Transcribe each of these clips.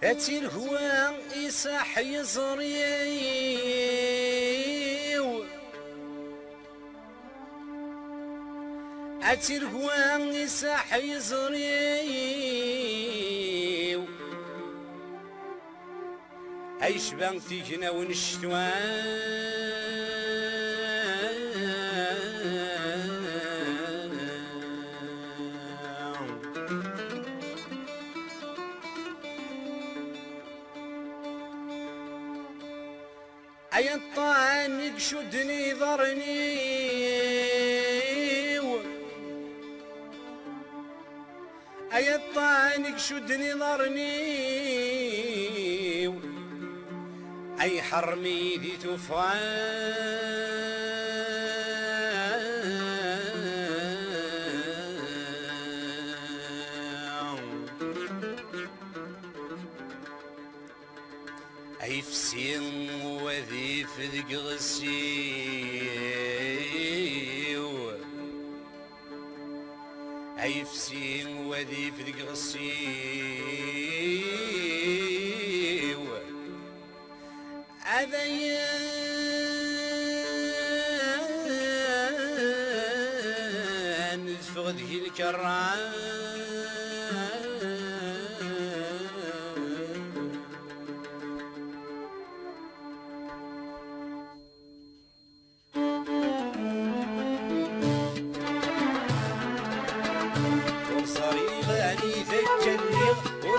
أتير هو إساح يزريو أتير هو إساح يزريو أيش بان تيجنا ونشتوان أي الطعن شدني ضرني أي الطعن شدني ضرني أي حرمي ذي تفعل أي فسين وذي فذق غسيو أي فسين وذي فذق غسيو أذيان فغذه الكران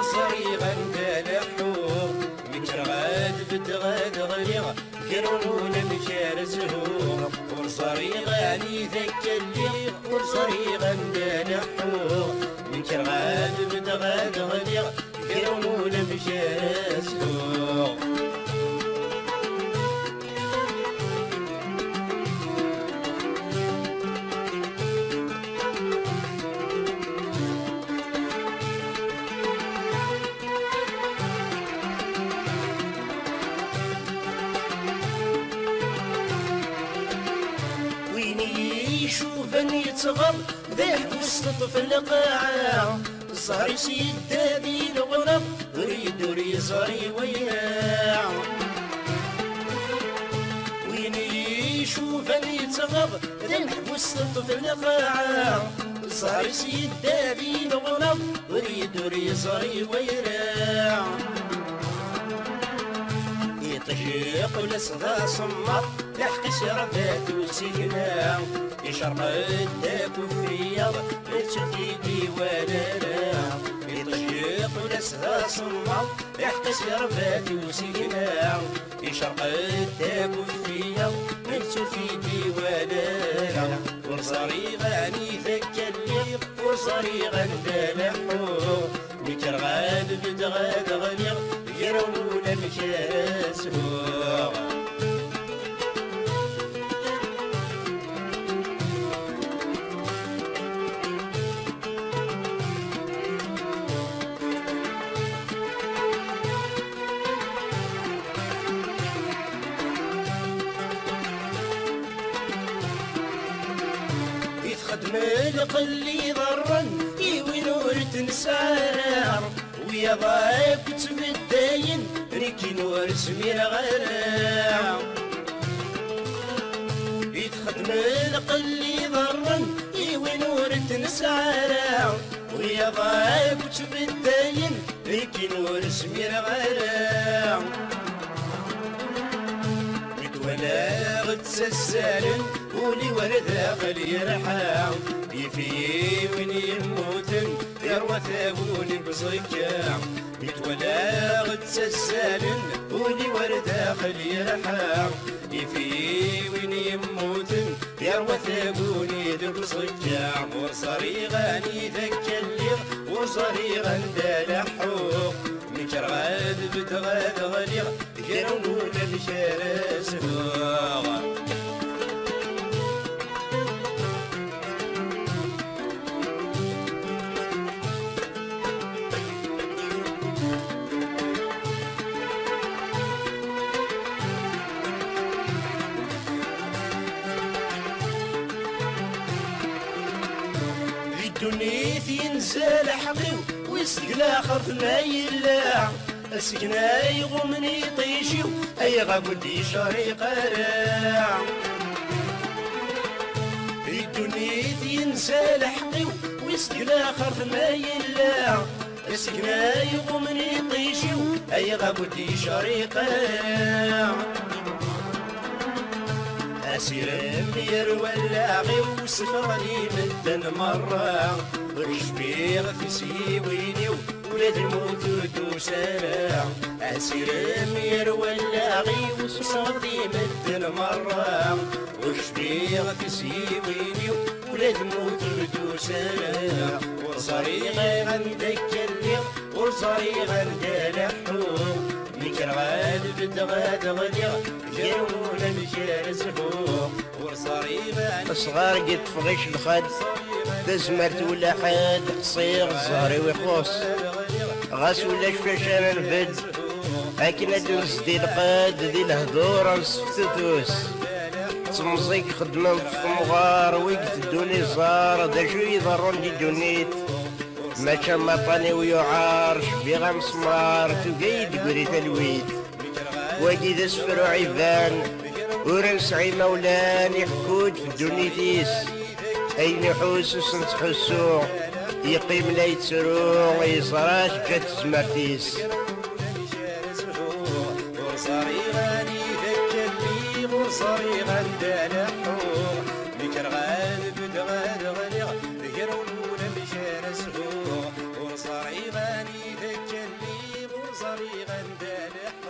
وصريغا دلحوغ مترغاد بدغاد غليغ كرونونا مشارسهوغ وصريغا ذاك الليغ وصريغا دلحوغ مترغاد بدغاد غليغ كرونونا مشارسهوغ يشوفني يتغر ذاك وسط القاعة صار يسيد هذي الغرب ريد يصري وياه وين يشوفني يتغر ذاك وسط القاعة صار يسيد هذي الغرب ريد يصري وياه يطيق ولسدا صمت لحق شربات وسينا يشرب الداك وفيض لتشديدي ولا لا يطيق ولسدا صمت لحق شربات وسينا يشرب الداك وفيض لتشديدي ولا لا وصريغاني ذاك الليل وصريغا دلحو مترغاد بدغاد غليغ يرونونا مشاسوغ يتخدم القلي ضرن يوين ورد نسارع ويا ضايق تبداين ريكي نور سمير غراع يتخدم القلي ضرن وين ورد نسارع ويا ضايق تبداين ريكي نور سمير غراع ولا غتسسالن ولي ورد غلي رحاو يفي وين يموتن يروى ثابون بصكا يتولى غتسسالن ولي ورد غلي رحاو يفي وين يموتن يروى ثابون بصكا وصريغاني ذاك الليغ وصريغا دلحوغ مكرغاد بدغاد غليغ يرونونا مشارسهوغ الدنيا ينزل حقيو ويسق الاخر ما يلا السكنة يغمني طيشيو أي غاكودي شاري قراع الدنيا ينسى لحقي ويسقل آخر ما يلا السكنة يغمني طيشيو أي غاكودي شاري قراع أسير مير ولاغي وسفرني مدن مرة والشبيغ في سيويني ولاد الموت ودوسانا أسير مير ولاغي وسفرني مدن مرة والشبيغ في سيويني ولاد الموت ودوسانا وصريغي غندك اللي وصريغ غندلحو ميكر غالب دغاد غدير جاونا مشار زفوق ورصريبان صغار قد فغيش الخد تزمرت ولا حد قصير الزهري ويخوص غاس ولا شفاشانا نفد لكن ادوس دي القاد دي الهدور نصفتوس تمزيك خدمة في مغار ويقت الدوني زار دا شو يضرون دي دونيت ما كان مطاني ويعار شبيغا مسمار تقيد قريت الويد واجد اسفر عيبان ورنسعي مولان يحكود في الدنيتيس اين يحوس وسنتحسو يقيم لا يتسرو يصراش جات سمرتيس ورصاري غاني ذاك اللي ورصاري غندلحو ميكر غالب دغاد غليغ بقرون مشار سهو ورصاري غاني ذاك اللي ورصاري غندلحو